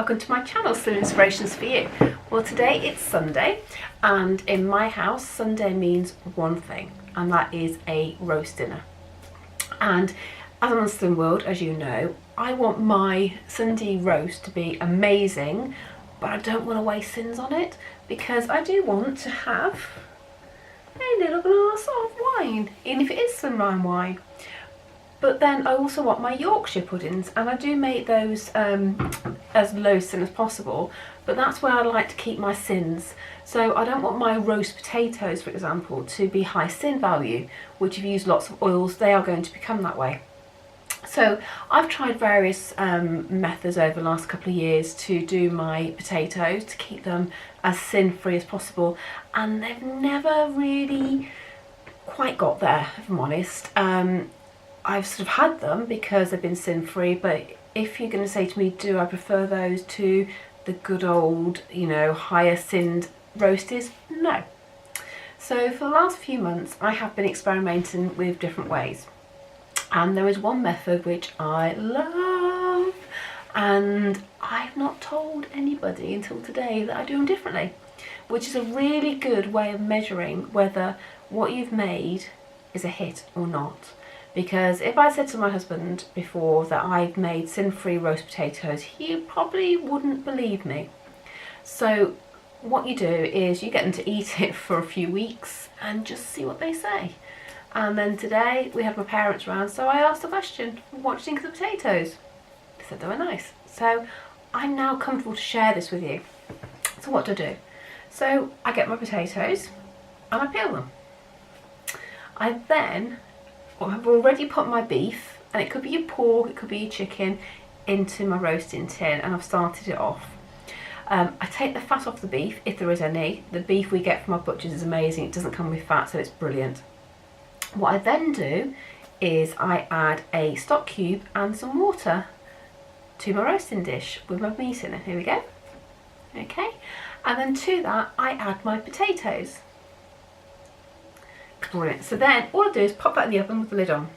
welcome to my channel, Slim Inspirations for You. Well, today it's Sunday, and in my house Sunday means one thing, and that is a roast dinner. And as I'm on Slim World, as you know, I want my Sunday roast to be amazing, but I don't want to waste sins on it, because I do want to have a little glass of wine, even if it is some Rhine wine. But then I also want my Yorkshire puddings, and I do make those as low sin as possible, but that's where I like to keep my sins. So I don't want my roast potatoes, for example, to be high sin value, which if you use lots of oils, they are going to become that way. So I've tried various methods over the last couple of years to do my potatoes to keep them as sin-free as possible, and they've never really quite got there, if I'm honest. I've sort of had them because they've been sin-free, but if you're going to say to me, do I prefer those to the good old, you know, higher sinned roasties? No. So for the last few months I have been experimenting with different ways, and there is one method which I love, and I've not told anybody until today that I do them differently, which is a really good way of measuring whether what you've made is a hit or not. Because if I said to my husband before that I've made sin-free roast potatoes, he probably wouldn't believe me. So what you do is you get them to eat it for a few weeks and just see what they say. And then today we had my parents around, so I asked the question, what do you think of the potatoes? They said they were nice. So I'm now comfortable to share this with you. So what do? So I get my potatoes and I peel them. I then I've already put my beef, and it could be your pork, it could be your chicken, into my roasting tin, and I've started it off. I take the fat off the beef, if there is any. The beef we get from our butchers is amazing, it doesn't come with fat, so it's brilliant. What I then do is I add a stock cube and some water to my roasting dish with my meat in it. Here we go. Okay, and then to that I add my potatoes. Brilliant. So then all I do is pop that in the oven with the lid on,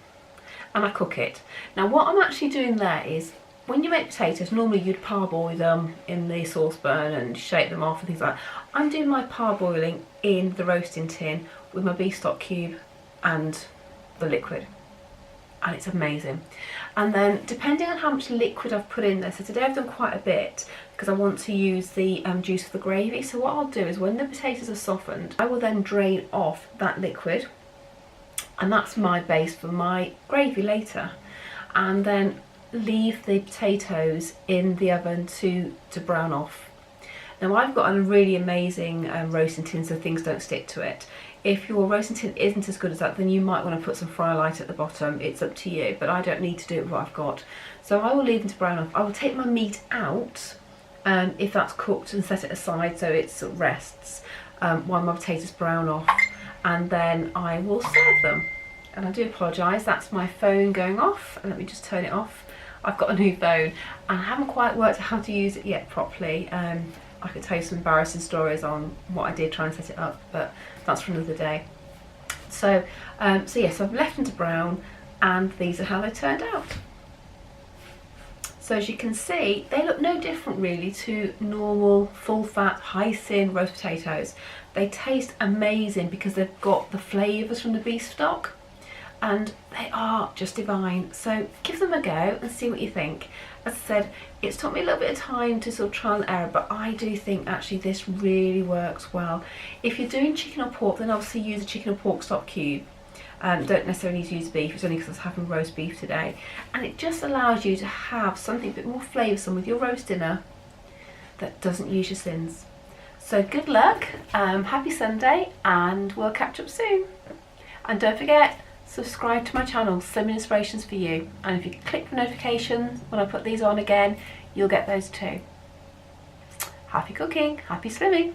and I cook it. Now what I'm actually doing there is, when you make potatoes, normally you'd parboil them in the saucepan and shake them off and things like that. I'm doing my parboiling in the roasting tin with my beef stock cube and the liquid, and it's amazing. And then depending on how much liquid I've put in there, so today I've done quite a bit because I want to use the juice of the gravy. So what I'll do is, when the potatoes are softened, I will then drain off that liquid, and that's my base for my gravy later, and then leave the potatoes in the oven to brown off. Now I've got a really amazing roasting tin, so things don't stick to it. If your roasting tin isn't as good as that, then you might want to put some Fryolite at the bottom. It's up to you, but I don't need to do it with what I've got. So I will leave them to brown off. I will take my meat out if that's cooked and set it aside so it sort of rests while my potatoes brown off, and then I will serve them. And I do apologise, that's my phone going off, and let me just turn it off. I've got a new phone and I haven't quite worked out how to use it yet properly. I could tell you some embarrassing stories on what I did try and set it up, but that's for another day. So, yes, I've left them to brown, and these are how they turned out. So as you can see, they look no different really to normal full fat, high sin roast potatoes. They taste amazing because they've got the flavours from the beef stock, and they are just divine. So give them a go and see what you think. As I said, it's took me a little bit of time to sort of trial and error, but I do think actually this really works well. If you're doing chicken or pork, then obviously use a chicken or pork stock cube. Don't necessarily need to use beef, it's only because I was having roast beef today. And it just allows you to have something a bit more flavoursome with your roast dinner that doesn't use your sins. So good luck, happy Sunday, and we'll catch up soon. And don't forget, subscribe to my channel, Slim Inspirations for You, and if you click the notifications when I put these on again, you'll get those too. Happy cooking, happy slimming.